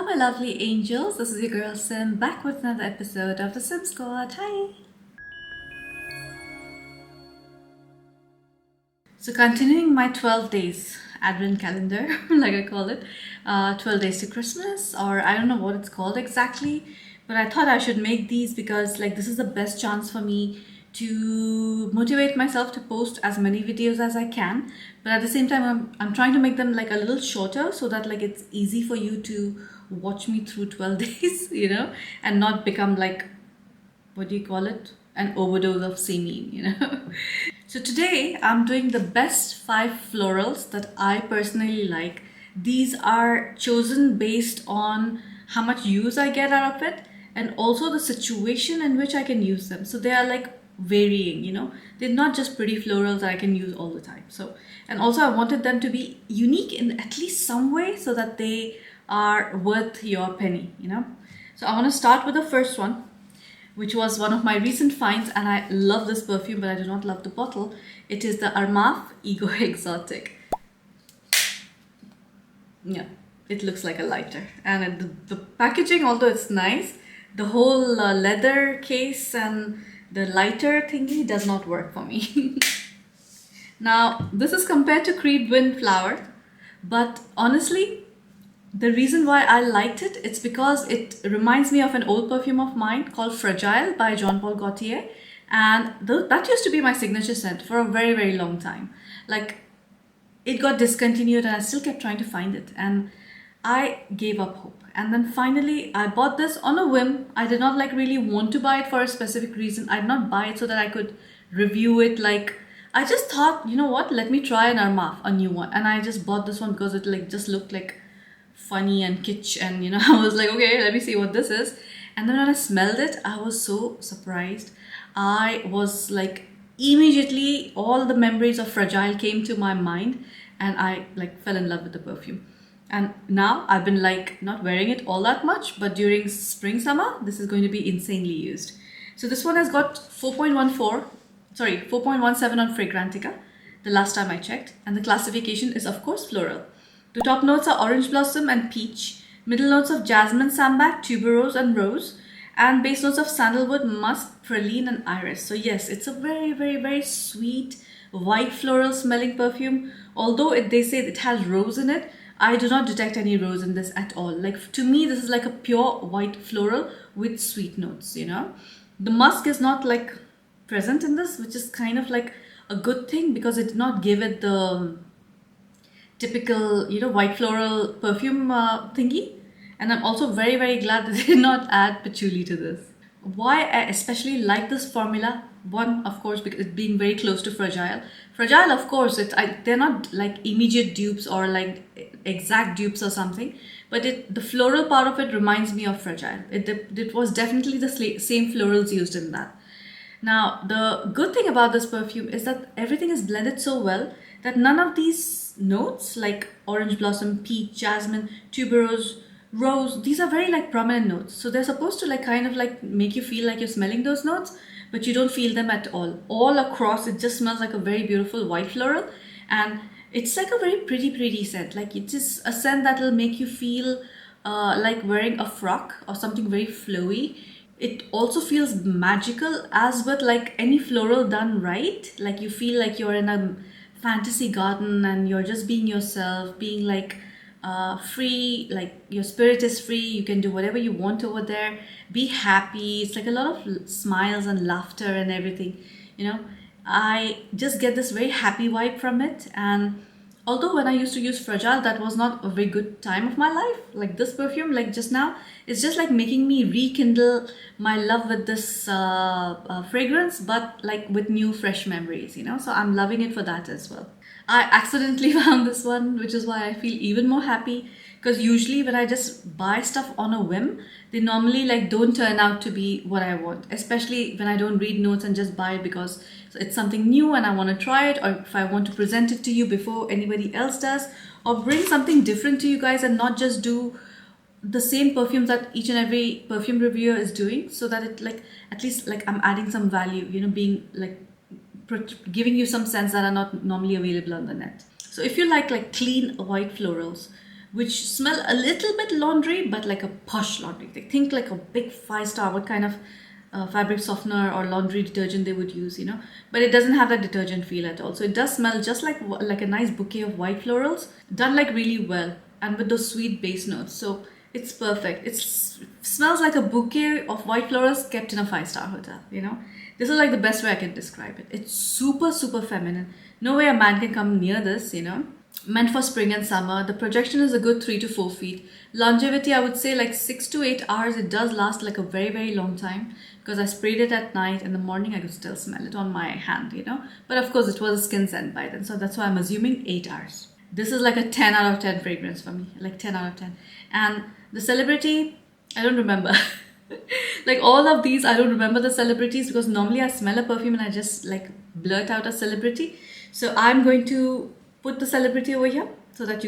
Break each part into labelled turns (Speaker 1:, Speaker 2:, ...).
Speaker 1: my lovely angels, this is your girl Sim back with another episode of the Sim Squad. Hi! So continuing my 12 days advent calendar, like I call it, 12 days to Christmas, or I don't know what it's called exactly, but I thought I should make these because this is the best chance for me to motivate myself to post as many videos as I can, but at the same time I'm trying to make them a little shorter so that it's easy for you to watch me through 12 days, and not become what do you call it, an overdose of singing. So today I'm doing the best 5 florals that I personally like. These are chosen based on how much use I get out of it and also the situation in which I can use them. So they are varying, they're not just pretty florals that I can use all the time. So, and also I wanted them to be unique in at least some way so that they are worth your penny. So I want to start with the first one, which was one of my recent finds, and I love this perfume, but I do not love the bottle. It is the Araf Ego Exotic. Yeah, it looks like a lighter, and the packaging, although it's nice, the whole leather case and the lighter thingy does not work for me. Now, this is compared to Creed Wind Flower, but honestly, the reason why I liked it, it's because it reminds me of an old perfume of mine called Fragile by Jean Paul Gaultier, and that used to be my signature scent for a very, very long time. It got discontinued and I still kept trying to find it, and I gave up hope. And then finally I bought this on a whim. I did not really want to buy it for a specific reason. I did not buy it so that I could review it. I just thought, you know what, let me try an Armaf, a new one, and I just bought this one because it just looked funny and kitsch, and I was like, okay, let me see what this is. And then when I smelled it, I was so surprised. I was immediately all the memories of Fragile came to my mind, and I fell in love with the perfume. And now I've been not wearing it all that much, but during spring summer this is going to be insanely used. So this one has got 4.17 on Fragrantica the last time I checked, and the classification is of course floral. The top notes are orange blossom and peach, middle notes of jasmine, sambac, tuberose and rose, and base notes of sandalwood, musk, praline and iris. So yes, it's a very, very, very sweet white floral smelling perfume. Although they say it has rose in it, I do not detect any rose in this at all. To me, this is a pure white floral with sweet notes, The musk is not present in this, which is kind of a good thing because it did not give it the typical, white floral perfume thingy. And I'm also very, very glad that they did not add patchouli to this. Why I especially like this formula, one, of course, because it being very close to Fragile. Fragile, of course, they're not immediate dupes or exact dupes or something, but the floral part of it reminds me of Fragile. It was definitely the same florals used in that. Now, the good thing about this perfume is that everything is blended so well that none of these notes like orange blossom, peach, jasmine, tuberose, rose, these are very prominent notes. So they're supposed to kind of make you feel like you're smelling those notes, but you don't feel them at all. All across, it just smells like a very beautiful white floral, and it's a very pretty scent. It is a scent that will make you feel like wearing a frock or something very flowy. It also feels magical, as with any floral done right. You feel like you're in a fantasy garden and you're just being yourself, being free, your spirit is free, you can do whatever you want over there, be happy. It's a lot of smiles and laughter and everything, I just get this very happy vibe from it. And although when I used to use Fragile, that was not a very good time of my life, this perfume, just now, it's just making me rekindle my love with this fragrance, but with new fresh memories, so I'm loving it for that as well. I accidentally found this one, which is why I feel even more happy, because usually when I just buy stuff on a whim, they normally don't turn out to be what I want, especially when I don't read notes and just buy it because it's something new and I want to try it, or if I want to present it to you before anybody else does, or bring something different to you guys and not just do the same perfumes that each and every perfume reviewer is doing, so that it at least I'm adding some value, being giving you some scents that are not normally available on the net. So if you like clean white florals, which smell a little bit laundry, but like a posh laundry. They think like a big 5-star, what kind of fabric softener or laundry detergent they would use, you know. But it doesn't have that detergent feel at all. So it does smell just like a nice bouquet of white florals, done like really well, and with those sweet base notes. So it's perfect. It smells like a bouquet of white florals kept in a 5-star hotel, you know. This is like the best way I can describe it. It's super, super feminine. No way a man can come near this, you know. Meant for spring and summer. The projection is a good 3 to 4 feet. Longevity, I would say like 6 to 8 hours. It does last like a very, very long time because I sprayed it at night. In the morning, I could still smell it on my hand, you know. But of course, it was a skin scent by then. So that's why I'm assuming 8 hours. This is like a 10 out of 10 fragrance for me. Like 10 out of 10. And the celebrity, I don't remember. Like all of these, I don't remember the celebrities because normally I smell a perfume and I just like blurt out a celebrity. So I'm going to put the celebrity over here so that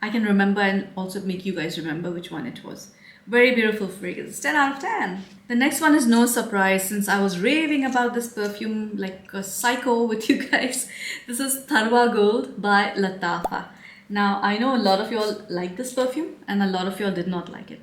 Speaker 1: I can remember and also make you guys remember which one it was. Very beautiful fragrance, 10 out of 10. The next one is no surprise since I was raving about this perfume like a psycho with you guys. This is Tara Gold by Latafa. Now I know a lot of y'all like this perfume and a lot of y'all did not like it.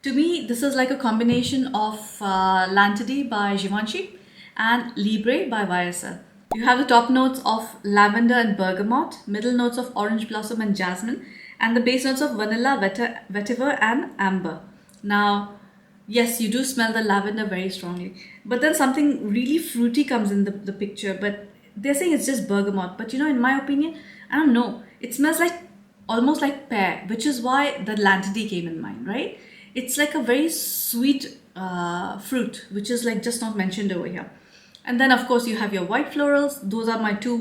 Speaker 1: To me, this is like a combination of Lantidi by Givenchy and Libre by YSL. You have the top notes of lavender and bergamot, middle notes of orange blossom and jasmine, and the base notes of vanilla, vetiver and amber. Now, yes, you do smell the lavender very strongly, but then something really fruity comes in the picture, but they're saying it's just bergamot. But you know, in my opinion, I don't know. It smells like almost like pear, which is why the Lantidi came in mind, right? It's like a very sweet fruit, which is like just not mentioned over here. And then of course you have your white florals. Those are my two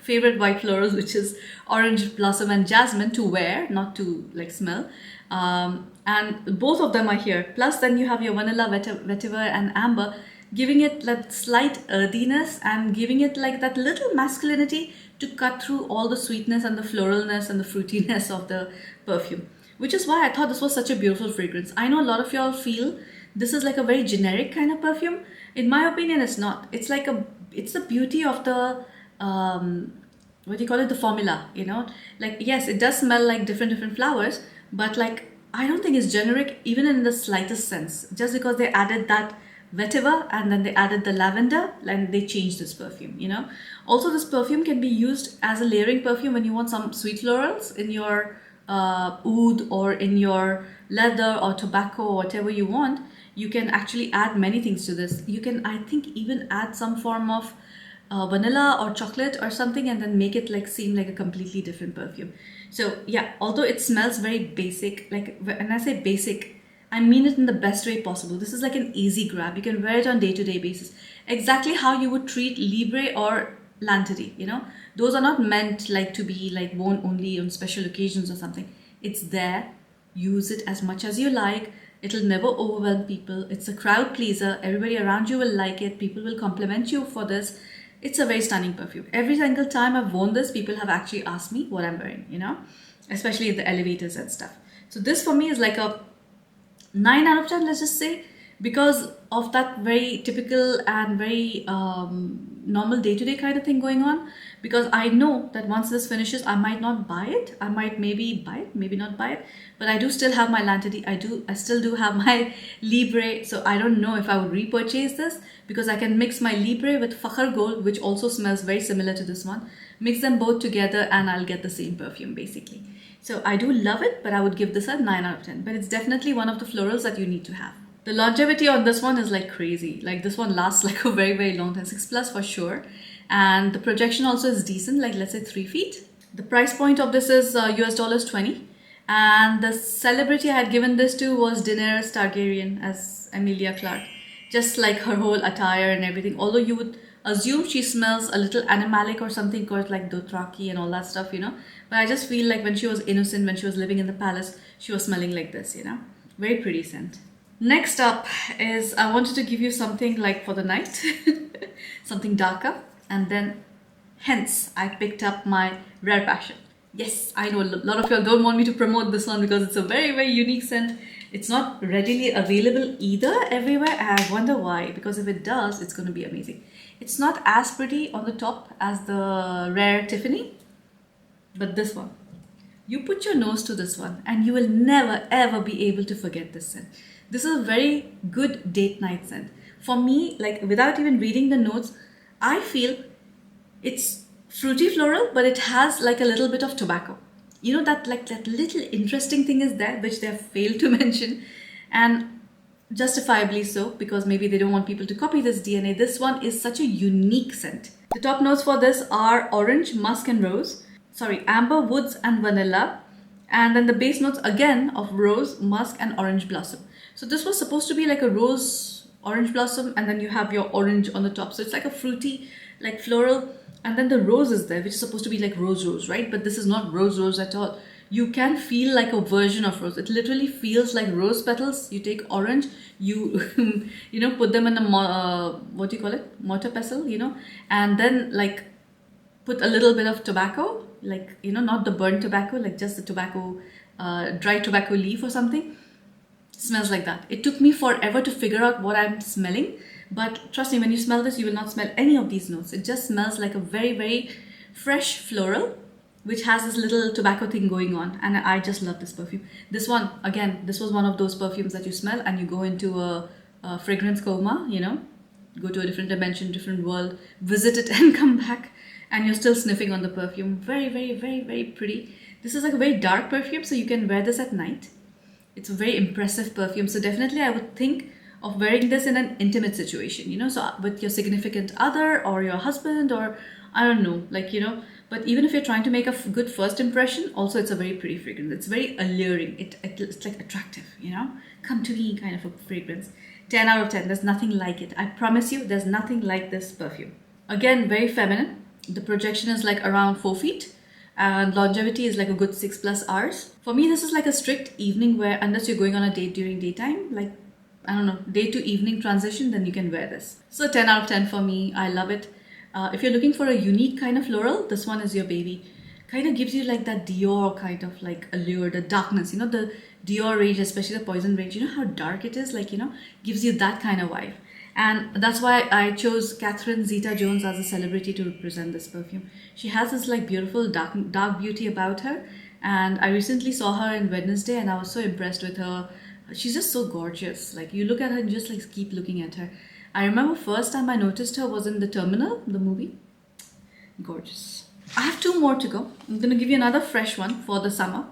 Speaker 1: favorite white florals, which is orange blossom and jasmine to wear, not to like smell. And both of them are here. Plus then you have your vanilla, vetiver and amber, giving it that slight earthiness and giving it like that little masculinity to cut through all the sweetness and the floralness and the fruitiness of the perfume. Which is why I thought this was such a beautiful fragrance. I know a lot of y'all feel this is like a very generic kind of perfume. In my opinion, it's not. It's the beauty of the, what do you call it? The formula, you know? Like, yes, it does smell like different flowers, but like, I don't think it's generic even in the slightest sense. Just because they added that vetiver and then they added the lavender and they changed this perfume, you know? Also, this perfume can be used as a layering perfume when you want some sweet florals in your oud or in your leather or tobacco or whatever you want. You can actually add many things to this. You can, I think, even add some form of vanilla or chocolate or something and then make it like seem like a completely different perfume. So yeah, although it smells very basic, like when I say basic, I mean it in the best way possible. This is like an easy grab. You can wear it on day-to-day basis. Exactly how you would treat Libre or Lantidi, you know. Those are not meant like to be like worn only on special occasions or something. It's there. Use it as much as you like. It'll never overwhelm people. It's a crowd pleaser. Everybody around you will like it. People will compliment you for this. It's a very stunning perfume. Every single time I've worn this, people have actually asked me what I'm wearing, you know, especially in the elevators and stuff. So this for me is like a 9 out of 10, let's just say, because of that very typical and very normal day-to-day kind of thing going on. Because I know that once this finishes, I might not buy it. I might maybe buy it, maybe not buy it. But I do still have my Lantidi. I still do have my Libre. So I don't know if I would repurchase this because I can mix my Libre with Fakhar Gold, which also smells very similar to this one. Mix them both together and I'll get the same perfume basically. So I do love it, but I would give this a 9 out of 10. But it's definitely one of the florals that you need to have. The longevity on this one is like crazy. Like this one lasts like a very, very long time, 6+ for sure. And the projection also is decent, like let's say 3 feet. The price point of this is US dollars 20. And the celebrity I had given this to was Daenerys Targaryen as Emilia Clarke. Just like her whole attire and everything. Although you would assume she smells a little animalic or something called like Dothraki and all that stuff, you know. But I just feel like when she was innocent, when she was living in the palace, she was smelling like this, you know. Very pretty scent. Next up is I wanted to give you something like for the night. Something darker. And then hence I picked up my Rare Passion. Yes, I know a lot of y'all don't want me to promote this one because it's a very, very unique scent. It's not readily available either everywhere, and I wonder why, because if it does, it's going to be amazing. It's not as pretty on the top as the Rare Tiffany, but this one. You put your nose to this one and you will never ever be able to forget this scent. This is a very good date night scent. For me, like without even reading the notes, I feel it's fruity floral, but it has like a little bit of tobacco. You know, that like that little interesting thing is there, which they have failed to mention, and justifiably so, because maybe they don't want people to copy this DNA. This one is such a unique scent. The top notes for this are orange, musk and rose. Sorry, amber, woods and vanilla. And then the base notes again of rose, musk and orange blossom. So this was supposed to be like a rose orange blossom, and then you have your orange on the top. So it's like a fruity, like floral, and then the rose is there, which is supposed to be like rose, right? But this is not rose at all. You can feel like a version of rose. It literally feels like rose petals. You take orange, you you know, put them in a what do you call it, mortar pestle, you know, and then like put a little bit of tobacco, like, you know, not the burnt tobacco, like just the tobacco, dry tobacco leaf or something. Smells like that. It took me forever to figure out what I'm smelling, but trust me, when you smell this, you will not smell any of these notes. It just smells like a very, very fresh floral, which has this little tobacco thing going on, and I just love this perfume. This one, again, this was one of those perfumes that you smell and you go into a fragrance coma, you know, go to a different dimension, different world, visit it and come back, and you're still sniffing on the perfume. Very, very, very, very pretty. This is like a very dark perfume, so you can wear this at night. It's a very impressive perfume. So definitely I would think of wearing this in an intimate situation, you know, so with your significant other or your husband, or I don't know, like, you know, but even if you're trying to make a good first impression, also it's a very pretty fragrance. It's very alluring. It's like attractive, you know, come to me kind of a fragrance. 10 out of 10. There's nothing like it. I promise you, there's nothing like this perfume. Again, very feminine. The projection is like around 4 feet. And longevity is like a good 6+ hours. For me, this is like a strict evening wear, unless you're going on a date during daytime, like, I don't know, day to evening transition, then you can wear this. So 10 out of 10 for me. I love it. If you're looking for a unique kind of floral, this one is your baby. Kind of gives you like that Dior kind of like allure, the darkness, you know, the Dior range, especially the Poison range, you know how dark it is, like, you know, gives you that kind of vibe. And that's why I chose Catherine Zeta-Jones as a celebrity to represent this perfume. She has this like beautiful dark beauty about her. And I recently saw her in Wednesday and I was so impressed with her. She's just so gorgeous. Like, you look at her and just like keep looking at her. I remember first time I noticed her was in The Terminal, the movie. Gorgeous. I have 2 more to go. I'm going to give you another fresh one for the summer.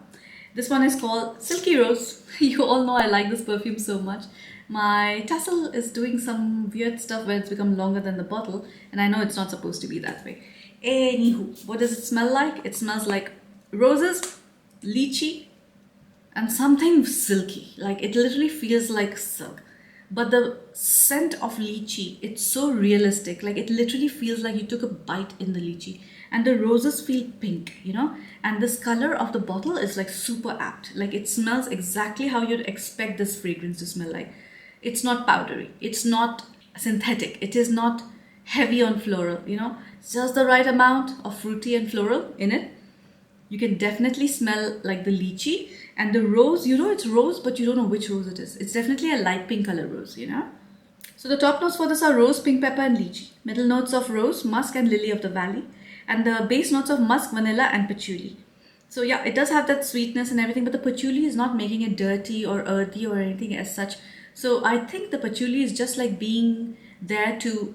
Speaker 1: This one is called Silky Rose. You all know I like this perfume so much. My tassel is doing some weird stuff where it's become longer than the bottle, and I know it's not supposed to be that way. Anywho, what does it smell like? It smells like roses, lychee, and something silky. Like, it literally feels like silk. But the scent of lychee, it's so realistic. Like, it literally feels like you took a bite in the lychee. And the roses feel pink, you know. And this color of the bottle is like super apt. Like, it smells exactly how you'd expect this fragrance to smell like. It's not powdery. It's not synthetic. It is not heavy on floral, you know. It's just the right amount of fruity and floral in it. You can definitely smell like the lychee. And the rose, you know it's rose, but you don't know which rose it is. It's definitely a light pink color rose, you know. So the top notes for this are rose, pink pepper and lychee. Middle notes of rose, musk and lily of the valley. And the base notes of musk, vanilla and patchouli. So yeah, it does have that sweetness and everything, but the patchouli is not making it dirty or earthy or anything as such. So I think the patchouli is just like being there to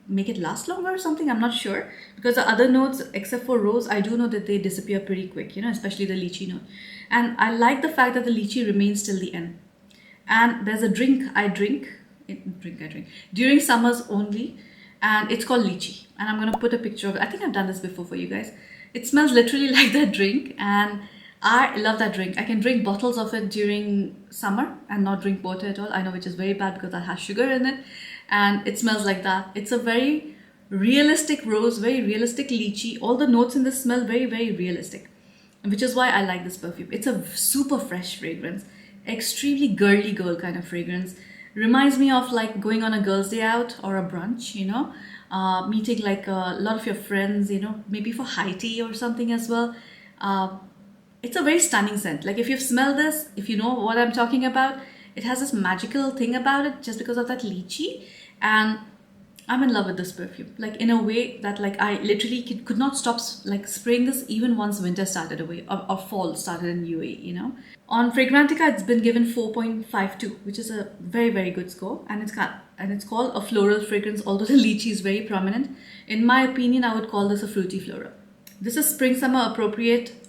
Speaker 1: make it last longer or something. I'm not sure, because the other notes, except for rose, I do know that they disappear pretty quick, you know, especially the lychee note. And I like the fact that the lychee remains till the end. And there's a drink I drink during summers only, and it's called lychee. And I'm gonna put a picture of it. I think I've done this before for you guys. It smells literally like that drink, and I love that drink. I can drink bottles of it during summer and not drink water at all. I know, which is very bad because that has sugar in it, and it smells like that. It's a very realistic rose, very realistic lychee. All the notes in this smell very, very realistic, which is why I like this perfume. It's a super fresh fragrance, extremely girly girl kind of fragrance. Reminds me of like going on a girls' day out or a brunch, you know, meeting like a lot of your friends, you know, maybe for high tea or something as well. It's a very stunning scent. Like, if you've smelled this, if you know what I'm talking about, it has this magical thing about it just because of that lychee. And I'm in love with this perfume, like in a way that like I literally could not stop like spraying this even once winter started away, or fall started in UAE, you know. On Fragrantica, it's been given 4.52, which is a very, very good score, and it's called a floral fragrance. Although the lychee is very prominent, in my opinion, I would call this a fruity floral. This is spring summer appropriate,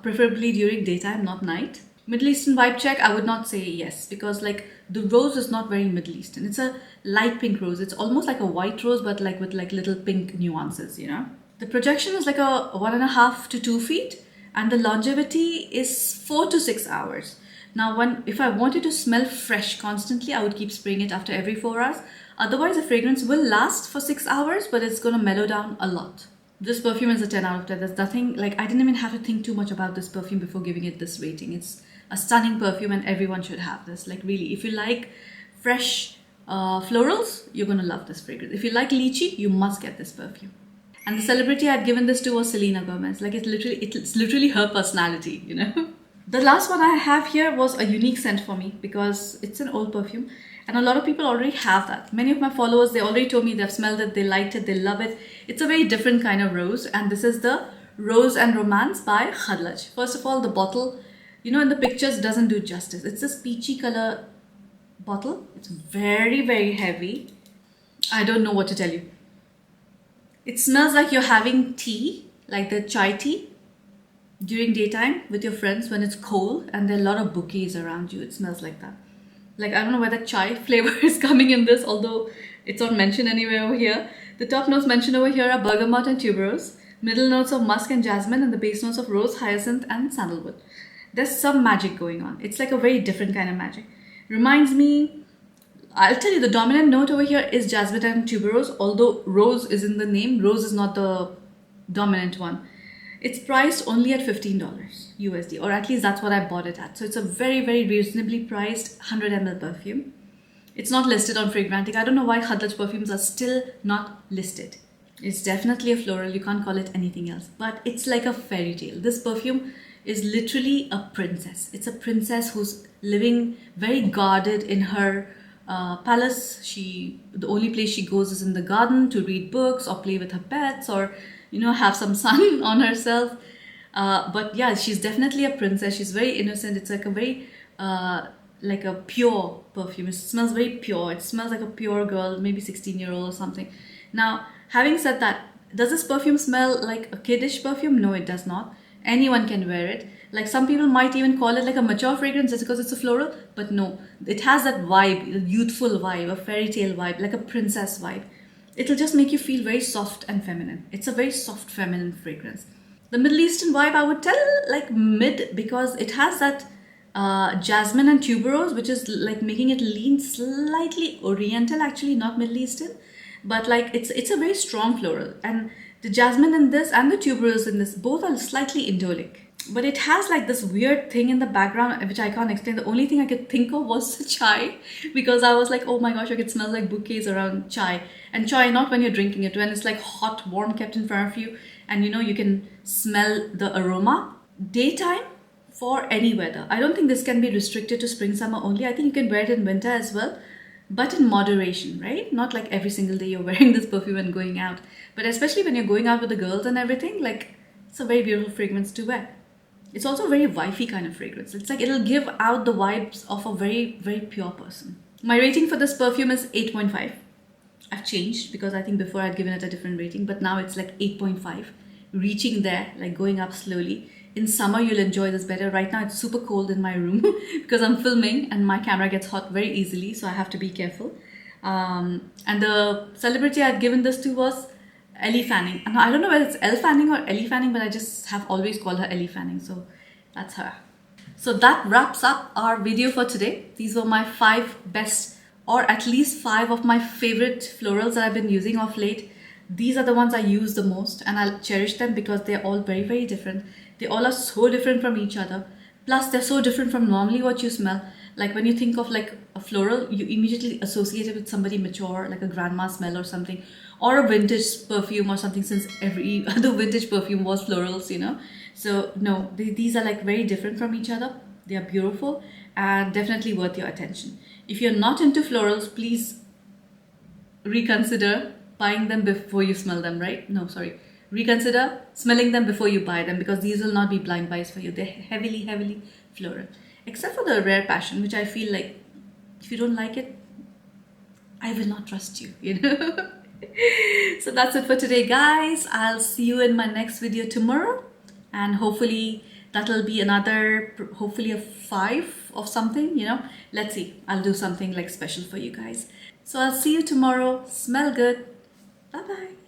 Speaker 1: preferably during daytime, not night. Middle Eastern vibe check, I would not say yes, because like the rose is not very Middle Eastern. It's a light pink rose. It's almost like a white rose, but like with like little pink nuances, you know. The projection is like a 1.5 to 2 feet, and the longevity is 4 to 6 hours. Now, if I wanted to smell fresh constantly, I would keep spraying it after every 4 hours. Otherwise, the fragrance will last for 6 hours, but it's gonna mellow down a lot. This perfume is a 10 out of 10. There's nothing, like I didn't even have to think too much about this perfume before giving it this rating. It's a stunning perfume and everyone should have this. Like really, if you like fresh florals, you're gonna love this fragrance. If you like lychee, you must get this perfume. And the celebrity I'd given this to was Selena Gomez. Like it's literally her personality, you know. The last one I have here was a unique scent for me because it's an old perfume and a lot of people already have that. Many of my followers, they already told me they've smelled it, they liked it, they love it. It's a very different kind of rose, and this is the Rose and Romance by Khadlaj. First of all, the bottle, you know, in the pictures doesn't do justice. It's this peachy color bottle. It's very, very heavy. I don't know what to tell you. It smells like you're having tea, like the chai tea, during daytime with your friends when it's cold and there are a lot of bouquets around you. It smells like that. Like, I don't know where the chai flavor is coming in this, although it's not mentioned anywhere over here. The top notes mentioned over here are bergamot and tuberose, middle notes of musk and jasmine, and the base notes of rose, hyacinth, and sandalwood. There's some magic going on. It's like a very different kind of magic. Reminds me, I'll tell you, the dominant note over here is jasmine and tuberose, although rose is in the name. Rose is not the dominant one. It's priced only at $15 USD, or at least that's what I bought it at. So it's a very, very reasonably priced 100 ml perfume. It's not listed on Fragrantica. I don't know why Khadlaj perfumes are still not listed. It's definitely a floral. You can't call it anything else. But it's like a fairy tale. This perfume is literally a princess. It's a princess who's living very guarded in her palace. The only place she goes is in the garden to read books or play with her pets or, you know, have some sun on herself. But yeah, she's definitely a princess. She's very innocent. It's like a very like a pure perfume. It smells very pure. It smells like a pure girl, maybe 16-year-old or something. Now, having said that, does this perfume smell like a kiddish perfume? No, it does not. Anyone can wear it. Like some people might even call it like a mature fragrance just because it's a floral, but no, it has that vibe, a youthful vibe, a fairy tale vibe, like a princess vibe. It'll just make you feel very soft and feminine. It's a very soft feminine fragrance. The Middle Eastern vibe, I would tell like mid, because it has that jasmine and tuberose, which is like making it lean slightly oriental, actually not Middle Eastern, but like it's a very strong floral. And the jasmine in this and the tuberose in this both are slightly indolic. But it has like this weird thing in the background which I can't explain. The only thing I could think of was chai, because I was like, oh my gosh, it smells like bouquets around chai. And chai, not when you're drinking it, when it's like hot, warm, kept in front of you, and you know you can smell the aroma. Daytime for any weather. I don't think this can be restricted to spring, summer only. I think you can wear it in winter as well, but in moderation, right? Not like every single day you're wearing this perfume and going out, but especially when you're going out with the girls and everything, like it's a very beautiful fragrance to wear. It's also a very wifey kind of fragrance. It's like it'll give out the vibes of a very, very pure person. My rating for this perfume is 8.5. I've changed because I think before I'd given it a different rating, but now it's like 8.5, reaching there, like going up slowly. In summer, you'll enjoy this better. Right now, it's super cold in my room because I'm filming and my camera gets hot very easily, so I have to be careful. And the celebrity I'd given this to was Ellie Fanning. And I don't know whether it's Elle Fanning or Ellie Fanning, but I just have always called her Ellie Fanning, so that's her. So that wraps up our video for today. These were my 5 best, or at least 5 of my favorite florals that I've been using of late. These are the ones I use the most, and I'll cherish them because they're all very, very different. They all are so different from each other. Plus, they're so different from normally what you smell. Like when you think of like a floral, you immediately associate it with somebody mature, like a grandma smell or something, or a vintage perfume or something, since every other vintage perfume was florals, you know. So no, these are like very different from each other. They are beautiful and definitely worth your attention. If you're not into florals, please reconsider buying them before you smell them, right? No, sorry. Reconsider smelling them before you buy them, because these will not be blind buys for you. They're heavily, heavily floral. Except for the Rare Passion, which I feel like if you don't like it, I will not trust you, you know. So that's it for today, guys. I'll see you in my next video tomorrow, and hopefully that'll be another, hopefully a 5 of something, you know. Let's see, I'll do something like special for you guys. So I'll see you tomorrow. Smell good. Bye bye.